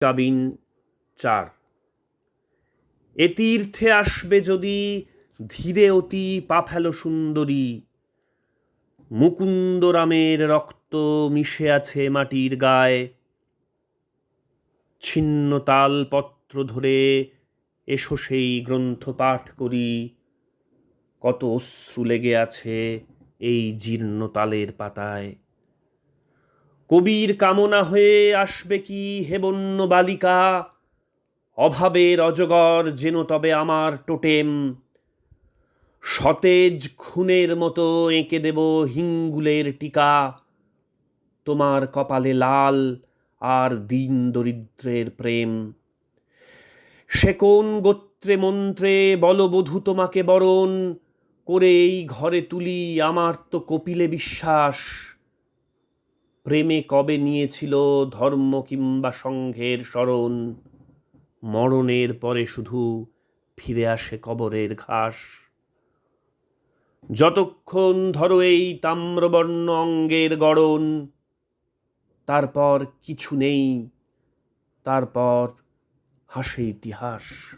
কাবিন ৪। এ তীর্থে আসবে যদি, ধীরে অতি পা ফেলো সুন্দরী। মুকুন্দরামের রক্ত মিশে আছে মাটির গায়ে। ছিন্ন তালপত্র ধরে এসো সেই গ্রন্থ পাঠ করি। কত অশ্রু লেগে আছে এই জীর্ণ তালের পাতায়। কবির কামনা হয়ে আসবে কি হে বন্য বালিকা, অভাবের অজগর যেন তবে আমার টোটেম। সতেজ খুনের মতো এঁকে দেব হিঙ্গুলের টিকা, তোমার কপালে লাল আর দিন দরিদ্রের প্রেম। সে কোন গোত্রে মন্ত্রে বলবধূ তোমাকে বরণ করে এই ঘরে তুলি, আমার তো কপিলে বিশ্বাস। প্রেমে কবে নিয়েছিল ধর্ম কিংবা সংঘের শরণ, মরণের পরে শুধু ফিরে আসে কবরের ঘাস। যতক্ষণ ধরো এই তাম্রবর্ণ অঙ্গের গড়ন, তারপর কিছু নেই, তারপর হাসে ইতিহাস।